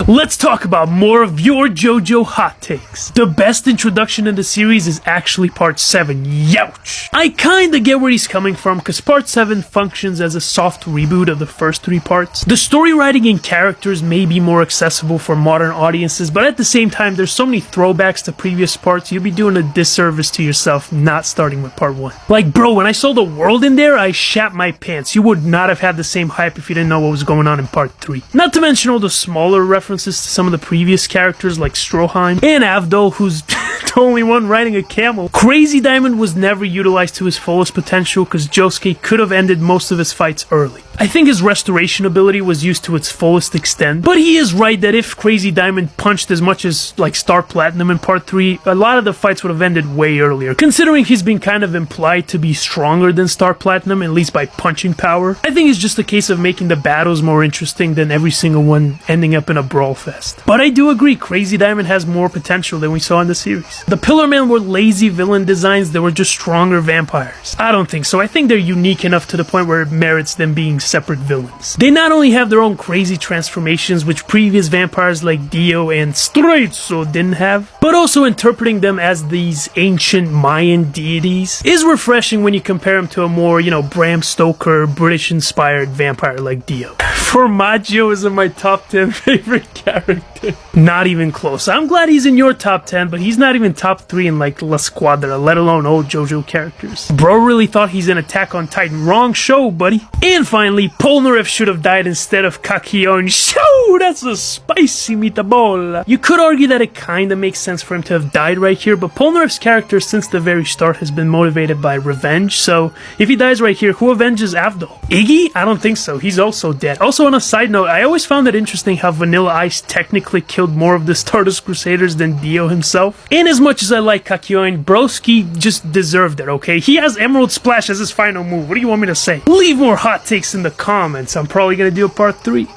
Let's talk about more of your JoJo hot takes. The best introduction in the series is actually part 7. Youch! I kinda get where he's coming from, cause part 7 functions as a soft reboot of the first 3 parts. The story writing and characters may be more accessible for modern audiences, but at the same time there's so many throwbacks to previous parts, you'll be doing a disservice to yourself not starting with part 1. Like bro, when I saw the world in there, I shat my pants. You would not have had the same hype if you didn't know what was going on in part 3. Not to mention all the smaller references to some of the previous characters like Stroheim and Avdol, who's the only one riding a camel. Crazy Diamond was never utilized to his fullest potential because Josuke could have ended most of his fights early. I think his restoration ability was used to its fullest extent, but he is right that if Crazy Diamond punched as much as like Star Platinum in part 3, a lot of the fights would have ended way earlier. Considering he's been kind of implied to be stronger than Star Platinum, at least by punching power, I think it's just a case of making the battles more interesting than every single one ending up in a brawl fest. But I do agree, Crazy Diamond has more potential than we saw in the series. The Pillar Men were lazy villain designs that were just stronger vampires. I don't think so. I think they're unique enough to the point where it merits them being separate villains. They not only have their own crazy transformations, which previous vampires like Dio and Straizo didn't have, but also interpreting them as these ancient Mayan deities is refreshing when you compare them to a more, Bram Stoker, British-inspired vampire like Dio. Formaggio is in my top 10 favorite character. Not even close. I'm glad he's in your top 10, but he's not even top 3 in like La Squadra, let alone old JoJo characters. Bro really thought he's in Attack on Titan. Wrong show, buddy. And finally, Polnareff should have died instead of Kakyoin. Shoo! That's a spicy meatball. You could argue that it kinda makes sense for him to have died right here, but Polnareff's character since the very start has been motivated by revenge, so if he dies right here, who avenges Avdol? Iggy? I don't think so. He's also dead. Also, on a side note, I always found it interesting how Vanilla Ice technically killed more of the Stardust Crusaders than Dio himself. And as much as I like Kakyoin, Broski just deserved it, okay? He has Emerald Splash as his final move. What do you want me to say? Leave more hot takes in the comments. I'm probably gonna do a part 3.